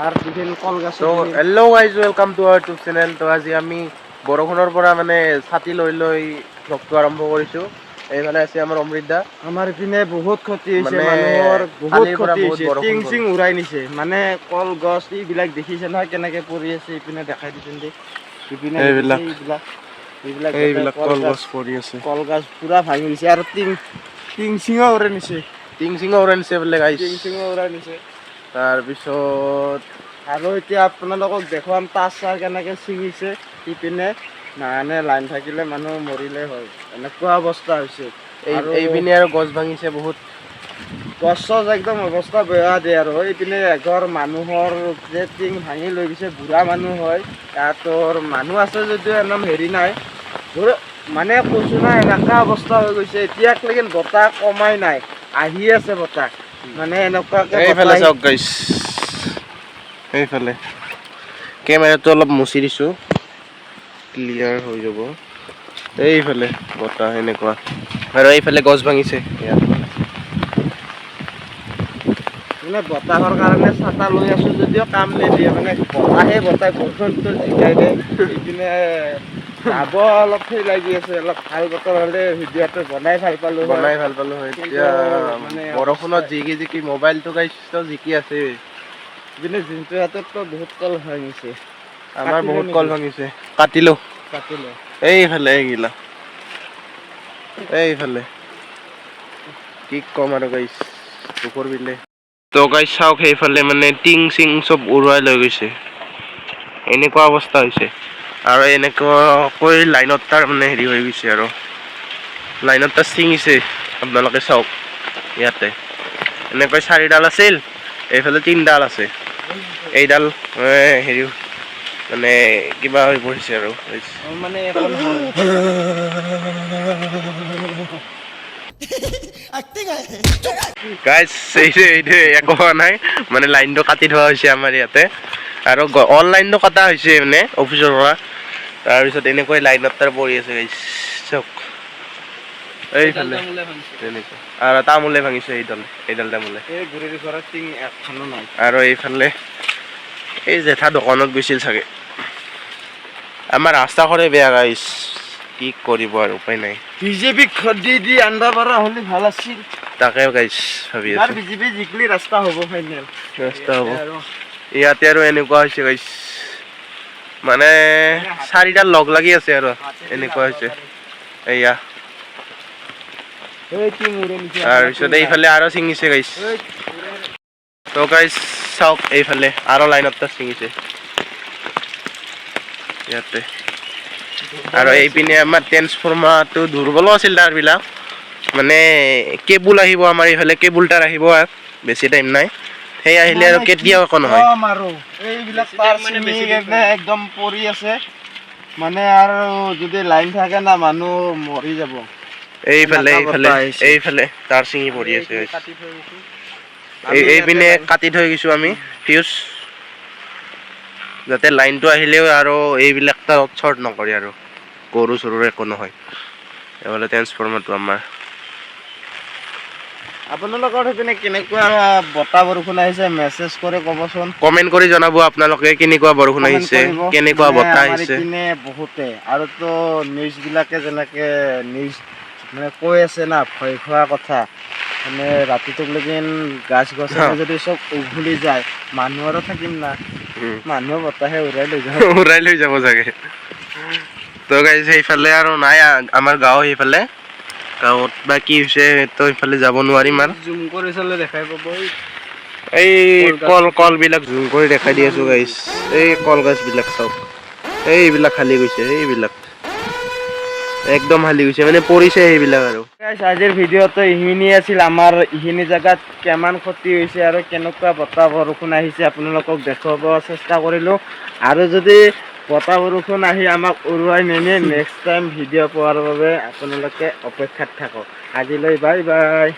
R বিভিন্ন কল গাছ। তো hello' guys, welcome to our YouTube channel. তো আজি আমি বৰষুণৰ পৰা মানে ছাতি লৈ ভ্লগটো আৰম্ভ কৰিছোঁ। এইফালে আছে আমাৰ অমৃত দা। আমাৰ ইপিনে বহুত ক্ষতি হৈছে, মানে মানুহৰ বহুত কালিৰ পৰা ক্ষতি বহুত হৈছে, বৰষুণ টিং গ'ল। চিং উৰাই নিছে। মানে কল গছ এইবিলাক দেখিছে নহয় কেনেকে পৰি আছে। ইপিনে দেখাই দিছে দেই, ইপিনে দেখিছে এইবিলাক গোটেই কলগছ পৰি আছে। কলগছ পুৰা ভাঙি দিছে আৰু টিং চিঙো উৰাই নিছে। টিং চিঙো উৰাই নিছে বোলে গাইজ। টিং চিঙো উৰাই নিছে। তাৰপিছত আৰু এতিয়া আপোনালোকক দেখুৱাম তাঁৰ চাৰ কেনেকে ছিঙিছে। ইপিনে মানে লাইন থাকিলে মানুহ মৰিলে হয়, এনেকুৱা অৱস্থা হৈছে। এইপিনে আৰু গছ ভাঙিছে বহুত। গছ চছ একদম অৱস্থা বেয়া দিয়ে আৰু এইপিনে এঘৰ মানুহৰ যে টিং ভাঙি লৈ গৈছে, বুঢ়া মানুহ হয়। তাতৰ মানুহ আছে যদিও একদম হেৰি নাই, মানে কৈছো না এনেকা অৱস্থা হৈ গৈছে। এতিয়া লেকিন বতাহ কমাই নাই, আহি আছে বতাহ। মানে এনেকুৱাকে এইফালে চাওক গাইজ, এইফালে কেমেৰাটো অলপ মুচি দিছোঁ, ক্লিয়াৰ হৈ যাব। এইফালে বতাহ এনেকুৱা, আৰু এইফালে গছ ভাঙিছে। মানে বতাহৰ কাৰণে ছাতা লৈ আছো যদিও কাম নিদিয়ে, মানে বতাহ বৰষুণটো জিকাই দিয়ে। এইপিনে যাব অলপ সেই লাগি আছে, অলপ ভাল বতৰ হ'লে ভিডিঅ'টো বনাই ভাল পালো হয়। এতিয়া মানে বৰষুণত জিকি মোবাইলটো গাইজ জিকি আছে। ইপিনে জিন্টু হাততো বহুত কল ভাঙিছে। আমাৰ বহুত কল ভাঙিছে, কাটিলো। কাটিলে এইফালে এইফালে কি কম আৰু গাইজ, দুখৰ বিলে। তো গাইজ চাওক, সেইফালে মানে টিং চিং চব উৰুৱাই লৈ গৈছে। এনেকুৱা অৱস্থা হৈছে, আৰু এনেকুৱাকৈ লাইনত তাৰ মানে হেৰি হৈ গৈছে, আৰু লাইনত তার ছিঙিছে। আপোনালোকে চাওক, ইয়াতে এনেকৈ 4ডাল আছিল, এইফালে 3ডাল আছে। এইডাল হেৰি মানে কিবা হৈ পৰিছে আৰু মানে এখন গাইজ এইটো একো হোৱা নাই, মানে লাইনটো কাটি থোৱা হৈছে আমাৰ ইয়াতে, আৰু অনলাইনটো কটা হৈছে মানে অফিচৰ পৰা। তাৰপিছত এনেকৈ লাইনত তাৰ পৰি আছে গাইজ, চাওক এইফালে তেনেকুৱা, আৰু তামোলে ভাঙিছে। এইডাল তামোলে। আৰু এইফালে এই জেঠা দোকানত গৈছিল চাগে। আমাৰ ৰাস্তাখনে বেয়া গাইজ, কি কৰিব আৰু উপায় নাই। বিজেপিক দি আনবা পৰা হ'লে ভাল আছিল। তাকে গাইজ ভাবি আছো, বিজেপি জিকলি ৰাস্তা হ'ব ফাইনেল। ৰাস্তা হ'ব। ইয়াতে আৰু এনেকুৱা হৈছে গাইজ, মানে 4ডাল লগ লাগি আছে আৰু এনেকুৱা হৈছে। এয়া তাৰপিছত এইফালে আৰু ছিঙিছে গাইজ। তো গাইজ চাওক, এইফালে আৰু লাইনত তাৰ ছিঙিছে ইয়াতে। আৰু এইপিনে আমাৰ ট্ৰেন্সফৰ্মাৰটো দুৰ্বলো আছিল তাৰবিলাক, মানে কেবুল আহিব আমাৰ এইফালে, কেবুল তাৰ আহিব, বেছি টাইম নাই। সেই আহিলে আৰু কেতিয়াও একো নহয়। এইবিলাক তাৰ ছিঙি একদম পৰি আছে, মানে আৰু যদি লাইন থাকে না মানুহ মৰি যাব। এইফালে তাৰ ছিঙি পৰি আছে। এইপিনে কাটি থৈ গৈছো আমি ফিউজ, যাতে লাইনটো আহিলেও আৰু এইবিলাক শ্বৰ্ট নকৰে, আৰু গৰু চৰুৰ একো নহয়। এইফালে ট্ৰেন্সফৰ্মাৰটো আমাৰ। আপোনালোকৰ সেইপিনে কেনেকুৱা বতাহ বৰষুণ আহিছে, মেছেজ কৰি ক'বচোন। কমেণ্ট কৰি জনাব আপোনালোকে কেনেকুৱা বৰষুণ আহিছে, কেনেকুৱা বতাহ আমাৰ আহিছে। ইপিনে বহুতে, আৰু তো নিউজবিলাকে যেনেকে নিউজ মানে কৈ আছে না, ভয় খোৱা কথা, মানে ৰাতিটোক লেকিন গাছ গছনি যদি চব উঘলি যায়, মানুহৰো থাকিম না, মানুহ বতাহে উৰাই লৈ যাব চাগে। তো গাইজ সেইফালে আৰু নাই, আমাৰ গাঁও সেইফালে, গাঁৱত বা কি হৈছে তো সেইফালে যাব নোৱাৰিম। আৰু জুম কৰি চালে দেখাই পাব। এই কলবিলাক জুম কৰি দেখাই দি আছো গাইজ। এই কলগছবিলাক চাওক, এইবিলাক হালি গৈছে, এইবিলাক একদম হালি গৈছে, মানে পৰিছে সেইবিলাক। আৰু আজিৰ ভিডিঅ'টো এইখিনিয়ে আছিল। আমাৰ এইখিনি জেগাত কিমান ক্ষতি হৈছে আৰু কেনেকুৱা বতাহ বৰষুণ আহিছে আপোনালোকক দেখুৱাব চেষ্টা কৰিলোঁ। আৰু যদি বতাহ বৰষুণ আহি আমাক উৰুৱাই নিনিয়ে, নেক্সট টাইম ভিডিঅ' পোৱাৰ বাবে আপোনালোকে অপেক্ষাত থাকক। আজিলৈ বাই বাই।